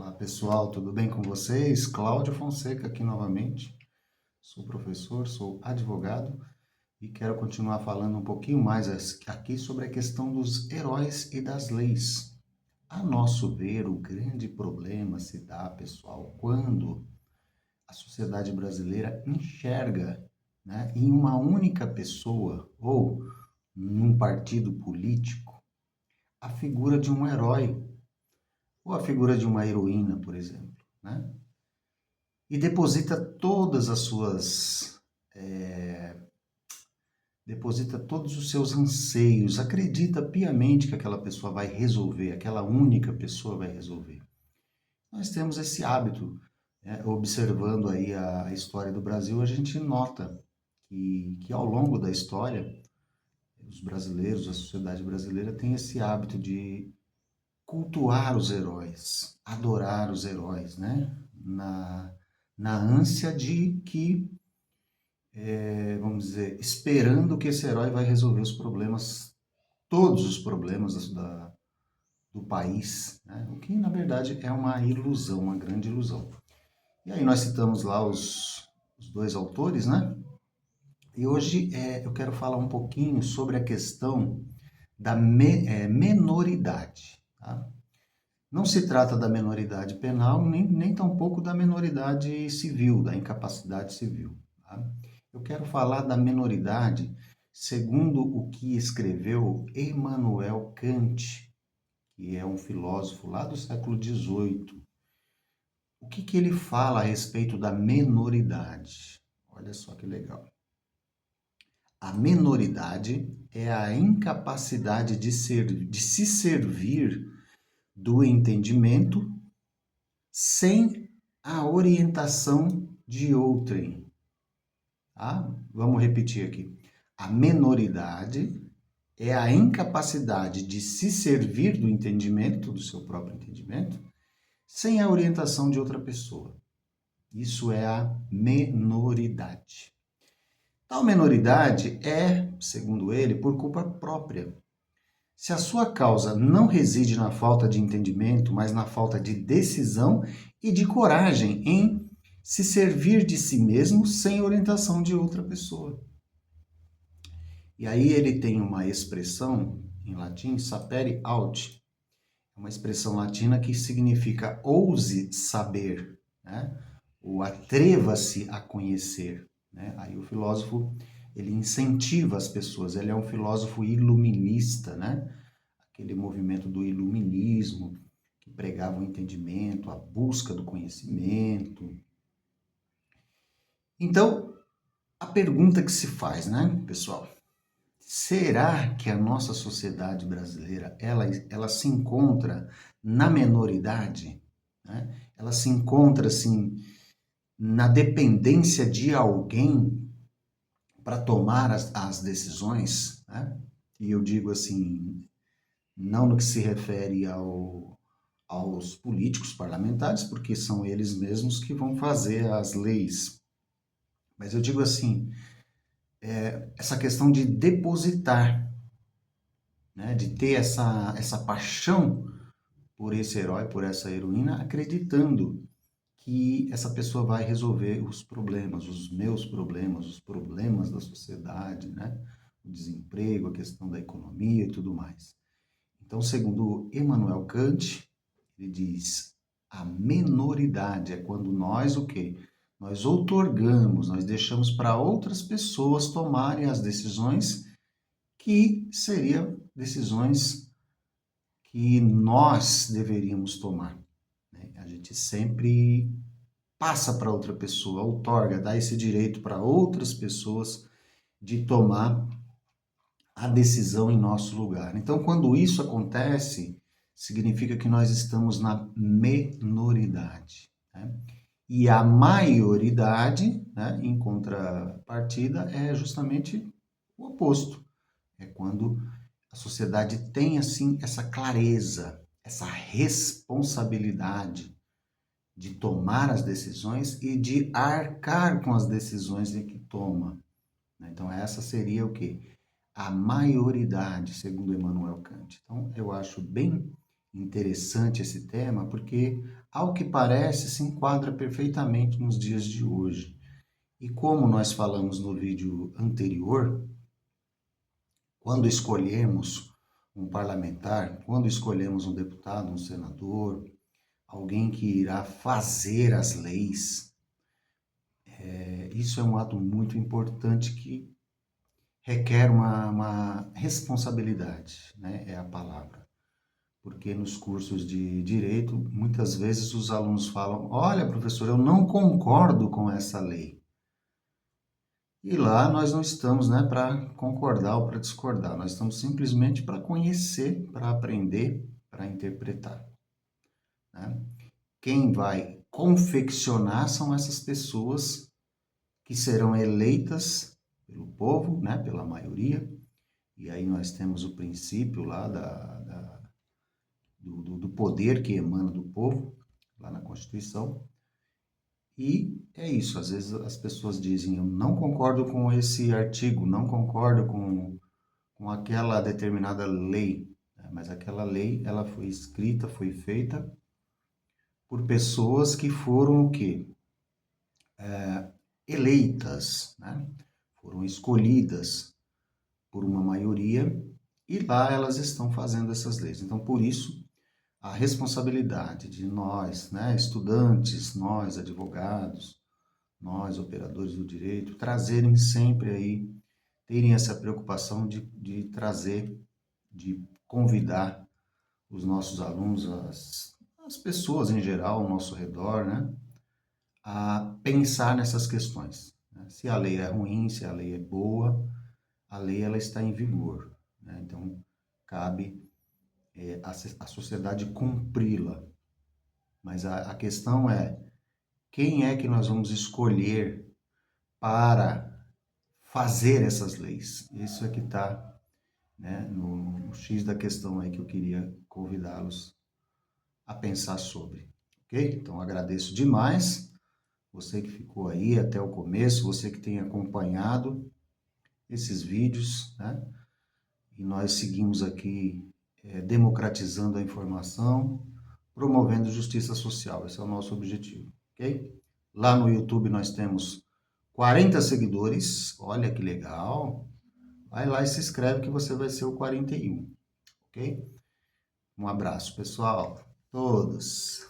Olá pessoal, tudo bem com vocês? Cláudio Fonseca aqui novamente. Sou professor, sou advogado e quero continuar falando um pouquinho mais aqui sobre a questão dos heróis e das leis. A nosso ver, o grande problema se dá, pessoal, quando a sociedade brasileira enxerga, né, em uma única pessoa ou num partido político a figura de um herói ou a figura de uma heroína, por exemplo, né? E deposita todos os seus anseios, acredita piamente que aquela pessoa vai resolver, aquela única pessoa vai resolver. Nós temos esse hábito, né? Observando aí a história do Brasil, a gente nota que ao longo da história, os brasileiros, a sociedade brasileira tem esse hábito de cultuar os heróis, adorar os heróis, né? Na ânsia de que vamos dizer, esperando que esse herói vai resolver os problemas, todos os problemas do país, né? O que na verdade é uma ilusão, uma grande ilusão. E aí nós citamos lá os dois autores, né? E hoje eu quero falar um pouquinho sobre a questão da menoridade. Tá? Não se trata da menoridade penal, nem tampouco da menoridade civil, da incapacidade civil. Tá? Eu quero falar da menoridade segundo o que escreveu Immanuel Kant, que é um filósofo lá do século XVIII. O que ele fala a respeito da menoridade? Olha só que legal. A menoridade é a incapacidade de se servir do entendimento sem a orientação de outrem. Tá? Vamos repetir aqui. A menoridade é a incapacidade de se servir do entendimento, do seu próprio entendimento, sem a orientação de outra pessoa. Isso é a menoridade. Tal menoridade é, segundo ele, por culpa própria. Se a sua causa não reside na falta de entendimento, mas na falta de decisão e de coragem em se servir de si mesmo sem orientação de outra pessoa. E aí ele tem uma expressão em latim, sapere aude, uma expressão latina que significa ouse saber, né? Ou atreva-se a conhecer, né? Aí o filósofo, ele incentiva as pessoas, ele é um filósofo iluminista, né? Aquele movimento do iluminismo, que pregava o entendimento, a busca do conhecimento. Então, a pergunta que se faz, né, pessoal? Será que a nossa sociedade brasileira, ela se encontra na menoridade? Né? Ela se encontra, assim, na dependência de alguém para tomar as decisões? Né? E eu digo assim, não no que se refere aos políticos parlamentares, porque são eles mesmos que vão fazer as leis. Mas eu digo assim, essa questão de depositar, né, de ter essa paixão por esse herói, por essa heroína, acreditando que essa pessoa vai resolver os problemas, os meus problemas, os problemas da sociedade, né? O desemprego, a questão da economia e tudo mais. Então, segundo Immanuel Kant, ele diz: a menoridade é quando nós o quê? Nós outorgamos, nós deixamos para outras pessoas tomarem as decisões que seriam decisões que nós deveríamos tomar. Né? A gente sempre passa para outra pessoa, outorga, dá esse direito para outras pessoas de tomar a decisão em nosso lugar. Então, quando isso acontece, significa que nós estamos na menoridade. Né? E a maioridade, né, em contrapartida, é justamente o oposto. É quando a sociedade tem, assim, essa clareza, essa responsabilidade de tomar as decisões e de arcar com as decisões que toma. Então, essa seria o quê? A maioridade, segundo Immanuel Kant. Então, eu acho bem interessante esse tema, porque, ao que parece, se enquadra perfeitamente nos dias de hoje. E como nós falamos no vídeo anterior, quando escolhemos um parlamentar, quando escolhemos um deputado, um senador, alguém que irá fazer as leis, isso é um ato muito importante que requer uma responsabilidade, né? É a palavra. Porque nos cursos de direito, muitas vezes os alunos falam: olha, professor, eu não concordo com essa lei. E lá nós não estamos, né, para concordar ou para discordar, nós estamos simplesmente para conhecer, para aprender, para interpretar, né? Quem vai confeccionar são essas pessoas que serão eleitas pelo povo, né, pela maioria, e aí nós temos o princípio lá do poder que emana do povo, lá na Constituição. E é isso, às vezes as pessoas dizem: eu não concordo com esse artigo, não concordo com aquela determinada lei, né? Mas aquela lei, ela foi escrita, foi feita por pessoas que foram o quê? Eleitas, né? Foram escolhidas por uma maioria e lá elas estão fazendo essas leis. Então, por isso, a responsabilidade de nós, né, estudantes, nós, advogados, nós, operadores do direito, trazerem sempre aí, terem essa preocupação de trazer, de convidar os nossos alunos, as pessoas em geral ao nosso redor, né, a pensar nessas questões, né? Se a lei é ruim, se a lei é boa, a lei ela está em vigor, né? Então, cabe a sociedade cumpri-la. Mas a questão é, quem é que nós vamos escolher para fazer essas leis? Isso é que está, né, no X da questão aí que eu queria convidá-los a pensar sobre, ok? Então, agradeço demais você que ficou aí até o começo, você que tem acompanhado esses vídeos, né? E nós seguimos aqui democratizando a informação, promovendo justiça social. Esse é o nosso objetivo, ok? Lá no YouTube nós temos 40 seguidores, olha que legal. Vai lá e se inscreve que você vai ser o 41, ok? Um abraço, pessoal, todos.